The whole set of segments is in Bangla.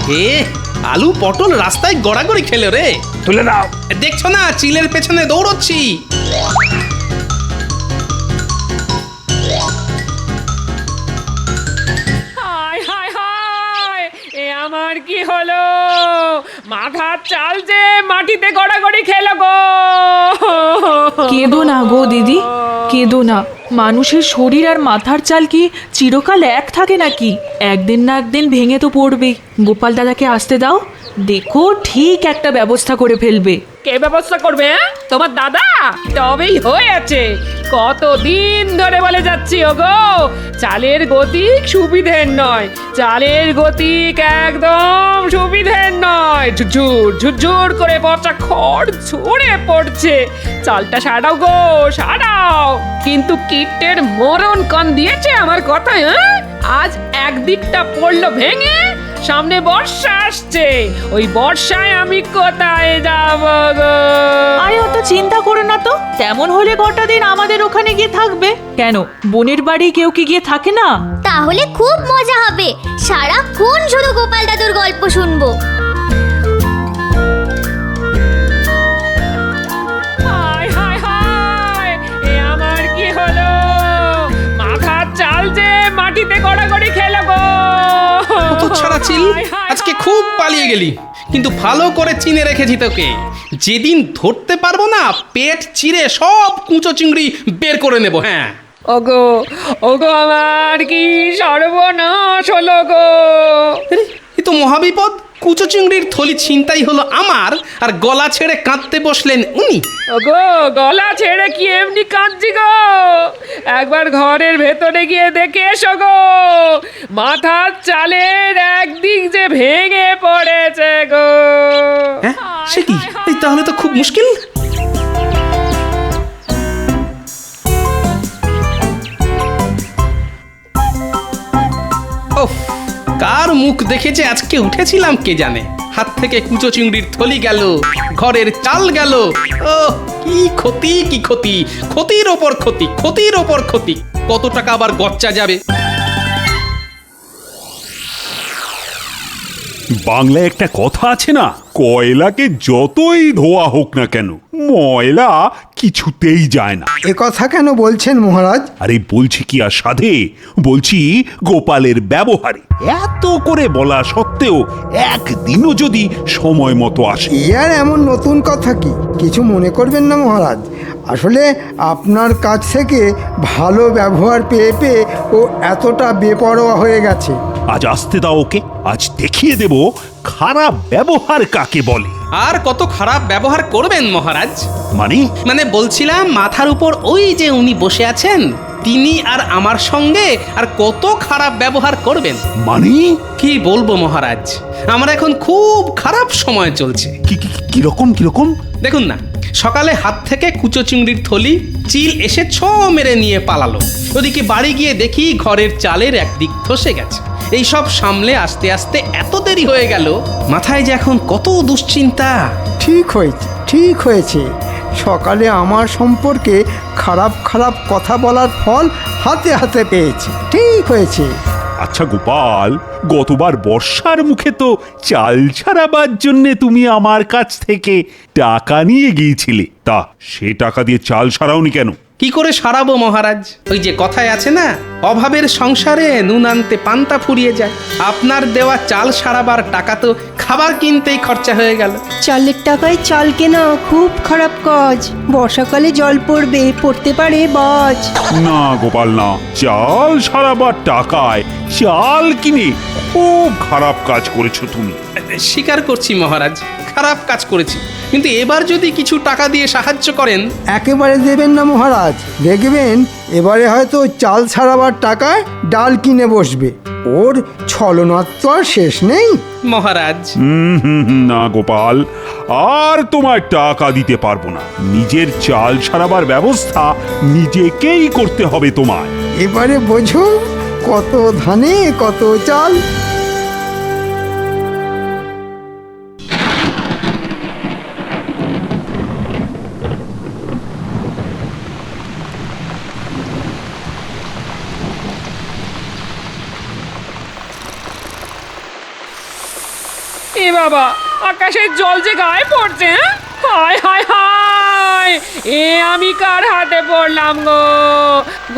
হে, আলু পটল রাস্তায় গড়াগড়ি খেলো রে। তুলে দাও। দেখছো না চিলের পেছনে দৌড়চ্ছি। হায় হায় হায়, এ আমার কি হলো? মাথার চাল যে মাটিতে গড়াগড়ি খেলো গো। কেঁদো না গো দিদি, কেঁদো না। মানুষের শরীর আর মাথার চাল কি চিরকাল এক থাকে নাকি? একদিন না একদিন ভেঙে তো পড়বেই। গোপাল দাদাকে আসতে দাও, দেখো ঠিক একটা ব্যবস্থা করে ফেলবে। কে ব্যবস্থা করবে? তোমার দাদা? তবেই হয়েছে। কতদিন ধরে বলে যাচ্ছি ওগো, চালের গতিক সুবিধের নয়, চালের গতিক একদম সুবিধের নয়। ঝুরঝুর ঝুরঝুর করে পচা খড় ঝরে পড়ছে। চালটা সারাও গো, সারাও। কিন্তু কীটের মরণ কান দিয়েছে আমার কথায়। আজ একদিকটা পড়লো ভেঙে, সামনে বর্ষা আসছে, ওই বর্ষায় আমি কোথায় যাব গো? আরে অত চিন্তা করো না তো, তেমন হলে কটা দিন আমাদের ওখানে গিয়ে থাকবে। কেন, বোনের বাড়ি কেউ কি গিয়ে থাকে না? তাহলে খুব মজা হবে, সারাক্ষণ শুধু গোপাল দাদুর গল্প শুনবো। হায় হায় হায়, এ আমার কি হলো? মাথার চাল যে মাটিতে গড়াগড়ি খেলো গো। কত ছাড়া চিল, আজকে খুব পালিয়ে গেলি, কিন্তু ভালো করে চিনে রেখেছি তোকে। যেদিন ধরতে পারবো না, পেট চিরে সব কুঁচো চিংড়ি বের করে নেব। হ্যাঁ, ওগো ওগো, আমার কি সর্বনাশ হলো গো। আরে, এ তো মহাবিপদ। কুঁচো চিংড়ির থলি ছিনতাই হলো আমার, আর গলা ছেড়ে কাঁদতে বসলেন উনি। ওগো, গলা ছেড়ে কি এমনি কাঁদছি গো? একবার ঘরের ভেতরে গিয়ে দেখে এসো গো, মাথার চালের একদিক যে ভেঙে পড়েছে গো। হ্যাঁ, সে কি? এই তাহলে তো খুব মুশকিল। ওফ, কার মুখ দেখেছে আজকে উঠেছিলাম কে জানে। হাত থেকে কুচো চিংড়ির থলি গেল, ঘরের চাল গেল। ও কি ক্ষতি, কি ক্ষতি, ক্ষতির ওপর ক্ষতি, ক্ষতির ওপর ক্ষতি। কত টাকা আবার গচ্চা যাবে। বাংলায় একটা কথা আছে না, কয়লাকে যতই ধোয়া হোক না কেন, ময়লা কিছুতেই যায় না। এ কথা কেন বলছেন মহারাজ? আরে বলছি কি আর সাধে, বলছি গোপালের ব্যবহারে। এত করে বলা সত্ত্বেও একদিনও যদি সময় মতো আসে। এ আর এমন নতুন কথা কি? কিছু মনে করবেন না মহারাজ, আসলে আপনার কাছ থেকে ভালো ব্যবহার পেয়ে পেয়ে ও এতটা বেপরোয়া হয়ে গেছে। আজ আসতে দাও ওকে, আজ দেখিয়ে দেব খারাপ ব্যবহার কাকে বলে। আর কত খারাপ ব্যবহার করবেন মহারাজ? মানে বলছিলাম মাথার উপর ওই যে উনি বসে আছেন, তিনি আর আমার সঙ্গে আর কত খারাপ ব্যবহার করবেন। মানে কি বলবো মহারাজ, আমার এখন খুব খারাপ সময় চলছে। কিরকম কিরকম? দেখুন না, সকালে হাত থেকে কুচো চিংড়ির থলি চিল এসে ছ মেরে নিয়ে পালালো। ওদিকে বাড়ি গিয়ে দেখি ঘরের চালের একদিক ধসে গেছে। এই সব সামলে আস্তে আস্তে এত দেরি হয়ে গেল, মাথায় যে এখন কত দুশ্চিন্তা। ঠিক হয়েছে, ঠিক হয়েছে। সকালে আমার সম্পর্কে খারাপ খারাপ কথা বলার ফল হাতে হাতে পেয়েছি। ঠিক হয়েছে। আচ্ছা গোপাল, গতবার বর্ষার মুখে তো চাল ছাড়াবার জন্য তুমি আমার কাছ থেকে টাকা নিয়ে গিয়েছিলে, তা সে টাকা দিয়ে চাল সারাওনি কেন? কি করে সারাবো মহারাজ? ওই যে কথায় আছে না, অভাবের সংসারে নুন আনতে পান্তা ফুরিয়ে যায়। আপনার দেওয়া চাল সারাবার টাকা তো খাবার কিনতেই খরচা হয়ে গেল। চালের টাকায় চাল কেনা খুব খারাপ কাজ। বর্ষাকালে জল পড়তে পারে বাজ। না গোপাল না, চাল সারাবার টাকায় চাল কিনে খুব খারাপ কাজ করেছো তুমি। স্বীকার করছি মহারাজ, খারাপ কাজ করেছি, কিন্তু এবার যদি কিছু টাকা দিয়ে সাহায্য করেন। একেবারে দেবেন না মহারাজ, দেখবেন এবারে হয়তো চাল ছাড়াবার টাকায় ডাল কিনে বসবে। ওর ছলনার তো আর শেষ নেই মহারাজ। না গোপাল, আর তোমার টাকা দিতে পারবো না। নিজের চাল সারাবার ব্যবস্থা নিজেকেই করতে হবে তোমায়। এবারে বোঝো, কত ধানে কত চাল। এ বাবা, আকাশের জল যে গায়ে পড়ছে, হ্যাঁ? হায় হায় হায়, এ আমি কার হাতে পড়লাম গো?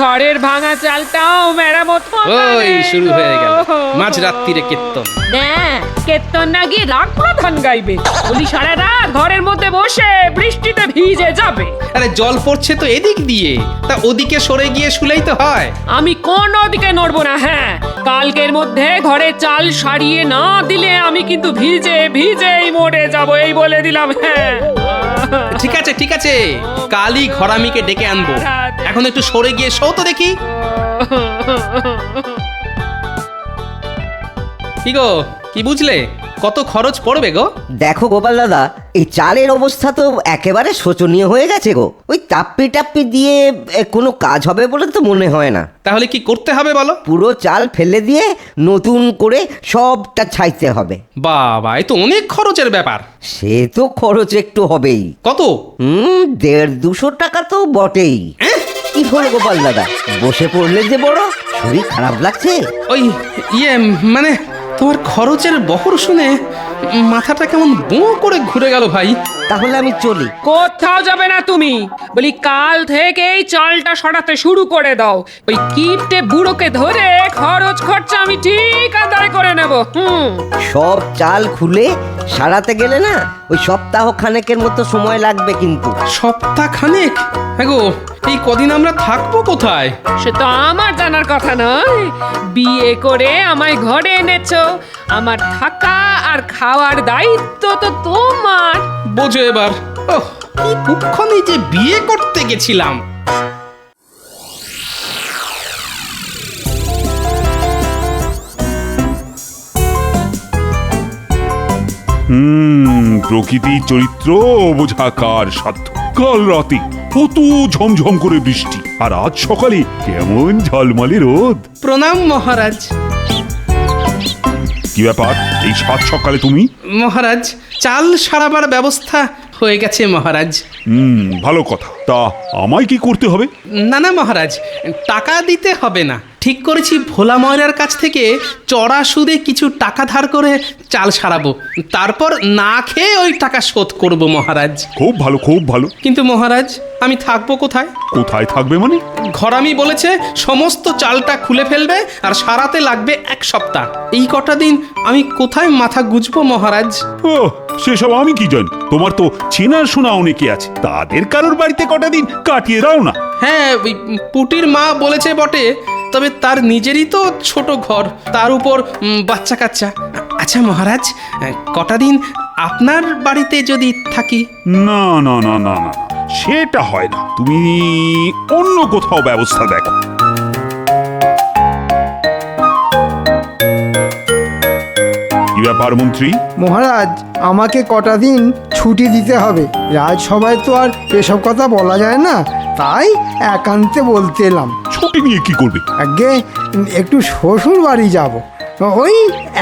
ঘরের ভাঙা চালটাও মেরামত হবে ওই রে শুরু হয়ে গেল গো। মাঝরাত্রিরে কীর্তন। হ্যাঁ, কীর্তন না গিয়ে রাগ প্রধান গাইবে। বলি সারা রাত ঘরের মধ্যে বসে বৃষ্টিতে ভিজে যাবে। আরে জল পড়ছে তো এদিক দিয়ে, তা ওদিকে সরে গিয়ে শুলেই তো হয়। আমি কোনো দিকে নড়বো না। হ্যাঁ, কালকের মধ্যে ঘরে চাল সারিয়ে না দিলে আমি কিন্তু ভিজে ভিজেই মরে যাব, এই বলে দিলাম। হ্যাঁ, ঠিক আছে ঠিক আছে, কালই ঘরামিকে ডেকে আনবো। এখন একটু সরে গিয়ে শো তো দেখি। কি গো, কি বুঝলে? কত খরচ পড়বে গো? দেখো গোপাল দাদা, এই চালের অবস্থা তো একেবারে শোচনীয় হয়ে গেছে গো। ওই টাপ্পি টাপ্পি দিয়ে কোনো কাজ হবে বলে তো মনে হয় না। তাহলে কি করতে হবে বলো? পুরো চাল ফেলে দিয়ে নতুন করে সবটা ছাইতে হবে। বাবা, এ তো অনেক খরচের ব্যাপার। সে তো খরচ একটু হবেই। কত? 150-200 টাকা তো বটেই। কি হলো গোপাল দাদা, বসে পড়লে যে বড়, শরীর খারাপ লাগছে? ওই মানে তোমার খরচের বহর শুনে মাথাটা কেমন বোঁ করে ঘুরে গেল ভাই। তাহলে আমি চলি। কোথাও যাবে না তুমি। বলি কাল থেকেই চালটা সরাতে শুরু করে দাও। ওই কিপটে বুড়োকে ধরে খরচ খরচা আমি ঠিক আদায় করে নেব। সব চাল খুলে সারাতে গেলে না ওই সপ্তাহ খানেকের মতো সময় লাগবে কিন্তু। সপ্তাহ খানেক? হ্যাঁ গো, এই কদিন আমরা থাকবো কোথায়? সে তো আমার জানার কথা নয়। বিয়ে করে আমায় ঘরে এনেছো, আমার থাকা আর খাওয়ার দায়িত্ব তো তোমার। বোঝো এবার। ওহ, কি কুক্ষণে যে বিয়ে করতে গেছিলাম। প্রকৃতির চরিত্র বোঝা কার সাধ্য। কাল রাতে কত ঝমঝম করে বৃষ্টি, আর আজ সকালে কেমন ঝলমলে রোদ। প্রণাম মহারাজ। কি ব্যাপার, এই সাত সকালে তুমি? মহারাজ, চাল সারাবার ব্যবস্থা হয়ে গেছে মহারাজ। ভালো কথা। তা আমায় কি করতে হবে? না না মহারাজ, টাকা দিতে হবে না। ঠিক করেছি ভোলা ময়রার কাছ থেকে চড়া সুদে কিছু টাকা ধার করে চাল সারাবো, তারপর না খেয়ে ওই টাকা শোধ করব মহারাজ। খুব ভালো, খুব ভালো। কিন্তু মহারাজ, আমি থাকবো কোথায়? কোথায় থাকবে মানে? ঘরামি বলেছে সমস্ত চালটা খুলে ফেলবে আর সারাতে লাগবে 1 সপ্তাহ। এই কটা দিন আমি কোথায় মাথা গুজবো মহারাজ? ও, সেসব আমি কি জানি। তোমার তো চেনার শোনা অনেকে আছে, তাদের কারোর বাড়িতে কটা দিন কাটিয়ে দাও না। হ্যাঁ, ওই পুটির মা বলেছে বটে, তবে তার নিজেরই তো ছোট ঘর, তার উপর বাচ্চা কাচ্চা। আচ্ছা মহারাজ, কটা দিন আপনার বাড়িতে যদি থাকি? না না না না না, সেটা হয় না। তুমি অন্য কোথাও ব্যবস্থা দেখো। কি ব্যাপার মন্ত্রী? মহারাজ, আমাকে কটা দিন ছুটি দিতে হবে। রাজসভায় তো আর এসব কথা বলা যায় না, তাই একান্তে বলতে এলাম। ছুটি নিয়ে কি করবে? আগে একটু শ্বশুর বাড়ি যাব, ওই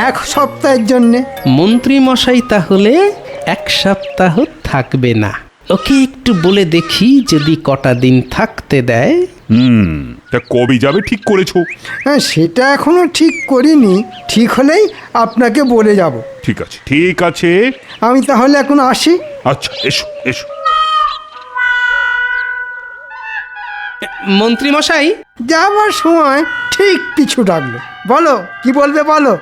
1 সপ্তাহের জন্যে। মন্ত্রী মশাই তাহলে 1 সপ্তাহ থাকবে না। ওকে একটু বলে দেখি যদি কটা দিন থাকতে দেয়। তা কবে যাবে ঠিক করেছো? হ্যাঁ, সেটা এখনো ঠিক করিনি। ঠিক হলেই আপনাকে বলে যাব। ঠিক আছে, ঠিক আছে। আমি তাহলে এখন আসি। আচ্ছা, এসো এসো। মন্ত্রী মশাই, যাবার সময় ঠিক পিছু ডাকলো। বলো, কি বলবে বলো।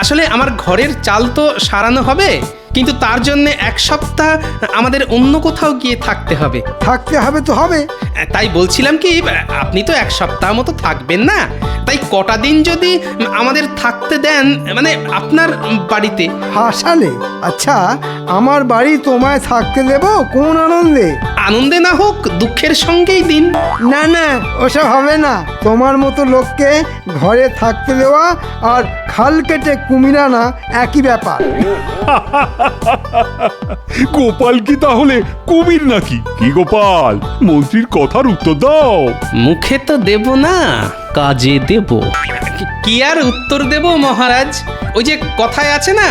আসলে আমার ঘরের চাল তো সারানো হবে, কিন্তু তার জন্য 1 সপ্তাহ আমাদের অন্য কোথাও গিয়ে থাকতে হবে। থাকতে হবে তো হবে। তাই বলছিলাম কি, আপনি তো 1 সপ্তাহ মতো থাকবেন না, তাই কটা দিন যদি আমাদের থাকতে দেন, মানে আপনার বাড়িতে। হাসালে? আচ্ছা, আমার বাড়ি তোমায় থাকতে দেব কোন আনন্দে? আনন্দে না হোক, দুঃখের সঙ্গেই দিন। না না, ওসব হবে না। তোমার মতো লোককে ঘরে থাকতে দেওয়া আর খাল কেটে কুমির আনা একই ব্যাপার। গোপাল কি তাহলে কুমির নাকি? কি গোপাল, মন্ত্রীর কথার উত্তর দাও। মুখে তো দেব না, কাজে দেব। কি আর উত্তর দেব মহারাজ? ওই যে কথায় আছে না,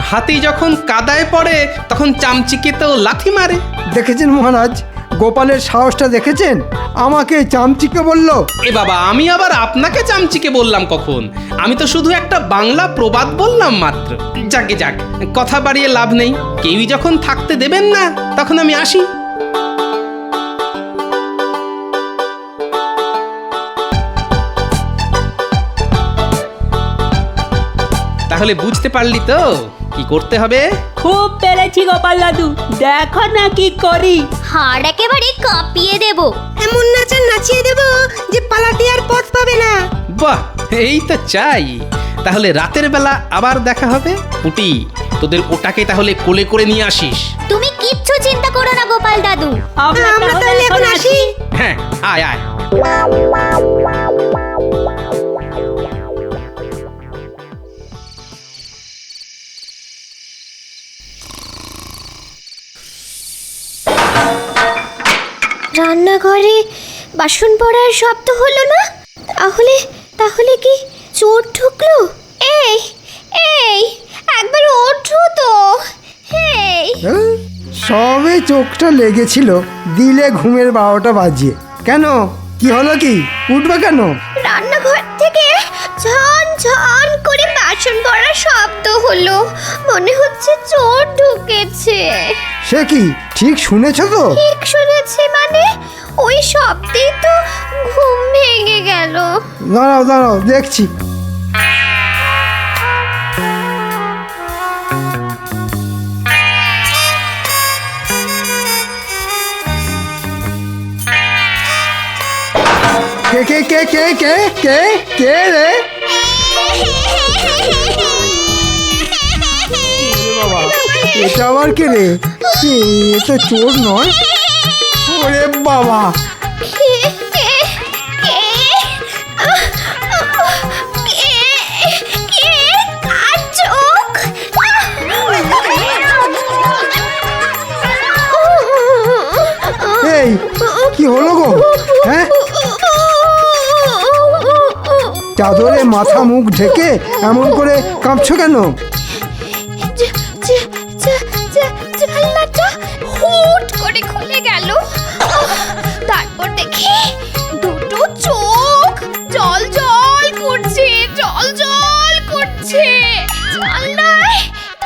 হাতি যখন কাদায় পড়ে তখন চামচিকে তো লাথি মারে। দেখেছেন মহারাজ, গোপালের সাহসটা দেখেছেন? আমাকে চামচিকে বলল। এ বাবা, আমি আবার আপনাকে চামচিকে বললাম কখন? আমি তো শুধু একটা বাংলা প্রবাদ বললাম মাত্র। যাকে যাক, কথা বাড়িয়ে লাভ নেই। কেউই যখন থাকতে দেবেন না, তখন আমি আসি। তাহলে বুঝতে পারলি তো কি করতে হবে? খুব পেরেছি গোপাল দাদু, দেখো না কি করি। হাড় একেবারে কাঁপিয়ে দেব। এমন নাচা নাচিয়ে দেব যে পালাতে আর পথ পাবে না। বাহ, এই তো চাই। তাহলে রাতের বেলা আবার দেখা হবে। পুটি, তোদের ওটাকে তাহলে কোলে করে নিয়ে আসিস। তুমি কিচ্ছু চিন্তা করো না গোপাল দাদু। আমরা তাহলে এখন আসি। হ্যাঁ, আয় আয়। রান্নাঘরে বাসন পড়ার শব্দ হলো না? তাহলে তাহলে কি চোর ঢুকলো? এই এই একবার ওঠো তো। এই সবে চোখটা লেগেছিল, দিলে ঘুমের 12টা বাজিয়ে। কেন, কি হলো? কি উঠবে কেন? রান্নাঘর থেকে ঝন ঝন করে বাসন পড়ার শব্দ হলো। মনে হচ্ছে চোর ঢুকেছে। সে কি, ঠিক শুনেছ তো? ঠিক শুনেছি মানে? ওই শব্দেই তো ঘুম ভেঙে গেল। দাঁড়াও দাঁড়াও, দেখছি। কে কে কে কে কে কে কে রে? বাবা, এটা আবার কে রে? এ তো চোর নয়। ওরে বাবা, এই কি হলো গো? হ্যাঁ, চাদরে মাথা মুখ ঢেকে এমন করে কাঁপছো কেন? জানলাটা হুট করে খুলে গেল। তারপর দেখি দুটো চোখ জল জল করছে, জল জল করছে। জানলায়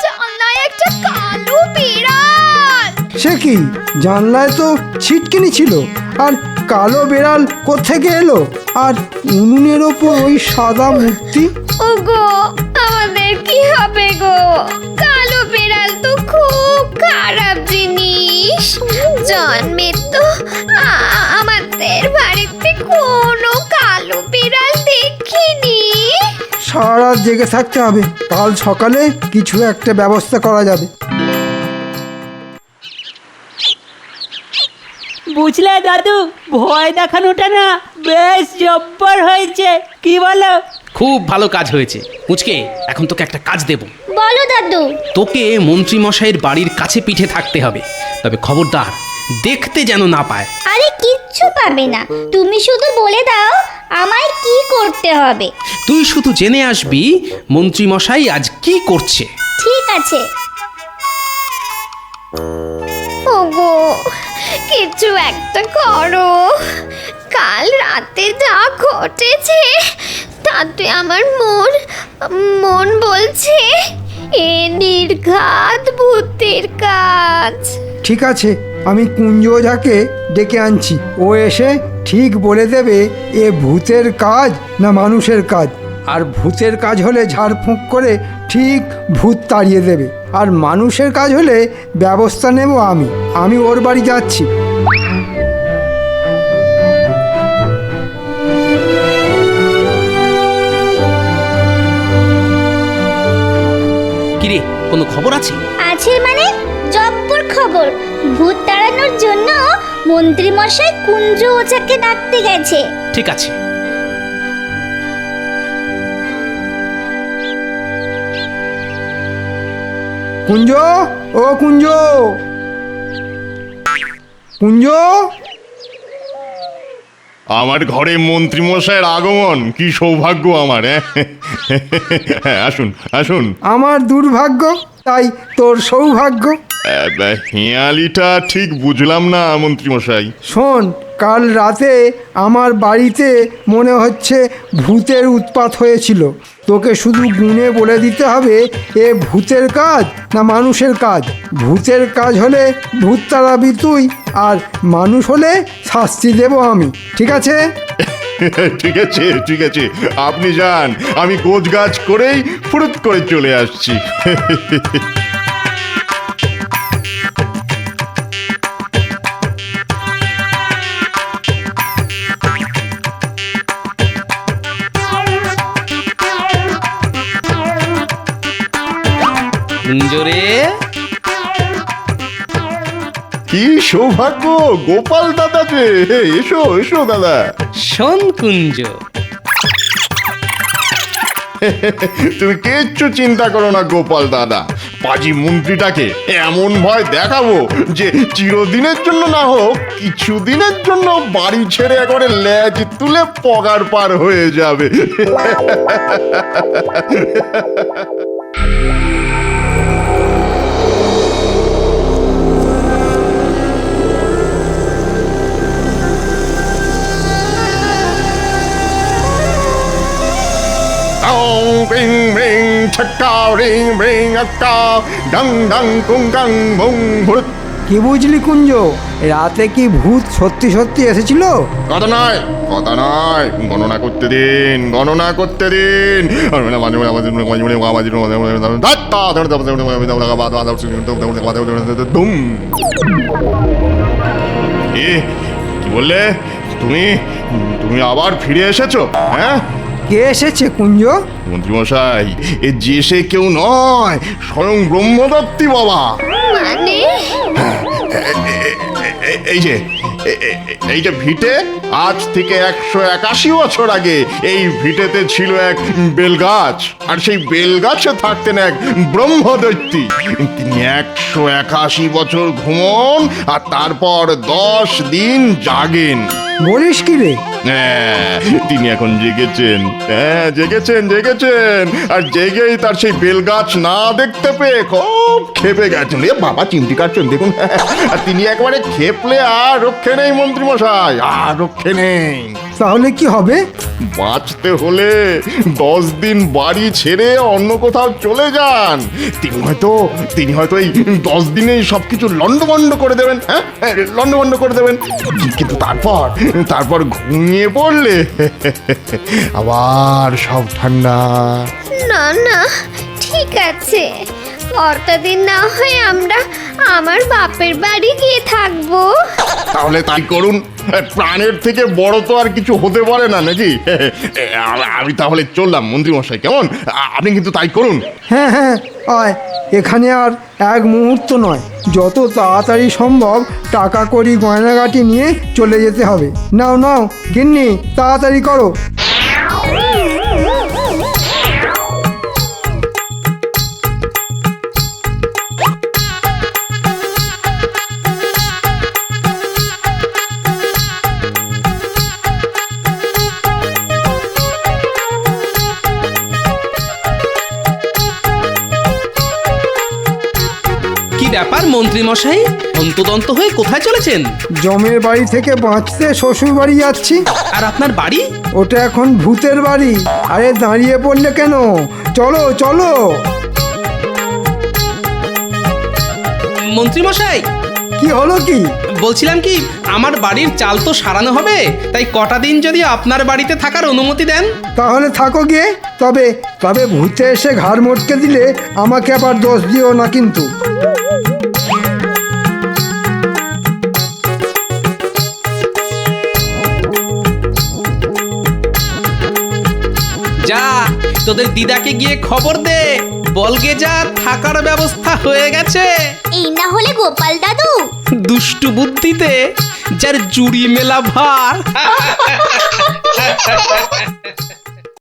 জানলায় একটা কালো বিড়াল। সে কি, জানলায় তো ছিটকিনি ছিল, আর কালো বেড়াল কোত্থেকে এলো? আর উনুনের ওপর ওই সাদা মূর্তি। ওগো, আমাদের কি হবে গো? কালো বিড়াল তো খুব খারাপ জিনিস। জন্মে তো আমাদের বাড়িতে কোনো কালো বিড়াল দেখিনি। সারা রাত জেগে থাকতে হবে, কাল সকালে কিছু একটা ব্যবস্থা করা যাবে। বুঝলে দাদু, ভয় দেখানোটা না বেশ জব্বর হয়েছে, কি বলো? খুব ভালো কাজ হয়েছে। মুচকে, এখন তোকে একটা কাজ দেব। বলো দাদু। তোকে মন্ত্রী মশাইয়ের বাড়ির কাছে পিঠে থাকতে হবে। তবে খবরদার, দেখতে যেন না পায়। আরে কিচ্ছু পাবে না, তুমি শুধু বলে দাও আমায় কি করতে হবে। তুই শুধু জেনে আসবি মন্ত্রী মশাই আজ কি করছে। ঠিক আছে। ওগো, কিছু একটা করো। কাল রাতে যা ঘটেছে তাতে আমার মন বলছে এ নির্ঘাত ভূতের কাজ। ঠিক আছে, আমি কুঞ্জ ওঝাকে ডেকে আনছি। ও এসে ঠিক বলে দেবে এ ভূতের কাজ না মানুষের কাজ। আর ভূতের কাজ হলে ঝাড়ফুঁক করে ঠিক ভূত তাড়িয়ে দেবে, আর মানুষের কাজ হলে ব্যবস্থা নেব আমি ওর বাড়ি যাচ্ছি। কিরে, কোনো খবর আছে? আছে মানে? জব্বর খবর। ভূত তাড়ানোর জন্য মন্ত্রী মশাই কুঞ্জ ওঝাকে ডাকতে গেছে। ঠিক আছে। কুঞ্জ, ও কুঞ্জ, কুঞ্জ। আমার ঘরে মন্ত্রীমশাইয়ের আগমন, কি সৌভাগ্য আমার। হ্যাঁ, আসুন আসুন। আমার দুর্ভাগ্য, তাই তোর সৌভাগ্য। হেঁয়ালিটা ঠিক বুঝলাম না মন্ত্রীমশাই। শোন, কাল রাতে আমার বাড়িতে মনে হচ্ছে ভূতের উৎপাত হয়েছিল। তোকে শুধু গুণে বলে দিতে হবে এ ভূতের কাজ না মানুষের কাজ। ভূতের কাজ হলে ভূত তাড়াবি তুই, আর মানুষ হলে শাস্তি দেব আমি। ঠিক আছে? ঠিক আছে ঠিক আছে, আপনি যান, আমি গোছ গাছ করেই ফুরুত করে চলে আসছি। কুঞ্জরে, কি সৌভাগ্য, গোপাল দাদা যে! এসো এসো দাদা। শোন কুঞ্জ, তুমি কিচ্ছু চিন্তা করো না গোপাল দাদা, পাজি মন্ত্রীটাকে এমন ভয় দেখাবো যে চিরদিনের জন্য না হোক কিছুদিনের জন্য বাড়ি ছেড়ে একবারে লেজ তুলে পগার পার হয়ে যাবে। রিং রিং ছক্কা রিং রিং আক্কা ডং ডং কুং গাং বুং ভূত। কি বুঝলি কুঞ্জ, রাতে কি ভূত সত্যি সত্যি এসেছিল? কথা নয় কথা নয়, গণনা করতে দিন গণনা করতে দিন। কি বললে তুমি? তুমি আবার ফিরে এসেছো? হ্যাঁ, কে এসেছে কুঞ্জ? মন্ত্রীমশাই, এ যে সে কেউ নয়, স্বয়ং ব্রহ্মদত্তী বাবা। মানে এই যে এই যে ভিটে, আজ থেকে 181 বছর আগে এই ভিটেতে ছিল এক বেলগাছ, আর সেই বেলগাছে থাকতেন এক ব্রহ্মদৈত্যী। তিনি 181 বছর ঘুমন আর তারপর 10 দিন জাগেন। বলিস কি রে? হ্যাঁ, তিনি এখন জেগেছেন। হ্যাঁ, জেগেছেন জেগেছেন, আর জেগেই তার সেই বেলগাছ না দেখতে পেয়ে খুব খেপে গেছেন। এ বাবা, চিমটি কাটছেন দেখুন। আর তিনি একবারে খেপলে আর রক্ষে নেই মন্ত্রীমশাই, আর রক্ষে নেই। তাহলে কি হবে? বাঁচতে হলে 10 দিন বাড়ি ছেড়ে অন্য কোথাও চলে যান। তিনি হয়তো এই 10 দিনেই সবকিছু লন্ডভন্ড করে দেবেন। হ্যাঁ, লন্ডভন্ড করে দেবেন। কিন্তু তারপর ঘুমিয়ে পড়লে আবার সব ঠান্ডা। না না, ঠিক আছে, কটা দিন না হয় আমরা আমার বাপের বাড়ি গিয়ে থাকবো। তাহলে তাই করুন, প্রাণের থেকে বড় তো আর কিছু হতে পারে না, নাকি? আমি তাহলে চললাম মন্ত্রীমশাই, কেমন? আপনি কিন্তু তাই করুন। হ্যাঁ হ্যাঁ, আয়। এখানে আর এক মুহূর্ত নয়, যত তাড়াতাড়ি সম্ভব টাকা কড়ি গয়নাগাটি নিয়ে চলে যেতে হবে। নাও নাও গিন্নি, তাড়াতাড়ি করো। ব্যাপার মন্ত্রী মশাই, অন্তদন্ত হয়ে কোথায় চলেছেন? জমের বাড়ি থেকে বাঁচতে শ্বশুর বাড়ি যাচ্ছি। আর আপনার বাড়ি? ওটা এখন ভূতের বাড়ি। আরে দাঁড়িয়ে পড়লে কেন? চলো চলো। মন্ত্রী মশাই, কি হলো কি? বলছিলাম কি, আমার বাড়ির চাল তো সারানো হবে, তাই কটা দিন যদি আপনার বাড়িতে থাকার অনুমতি দেন। তাহলে থাকো গিয়ে। তবে তবে ভূতে এসে ঘাড় মটকে দিলে আমাকে আবার দোষ দিও না কিন্তু। যা, তোদের দিদাকে গিয়ে খবর দে, বলগে যা থাকার ব্যবস্থা হয়ে গেছে। এই না হলে গোপাল দাদু দুষ্টু বুদ্ধিতে যার জুড়ি মেলা ভার।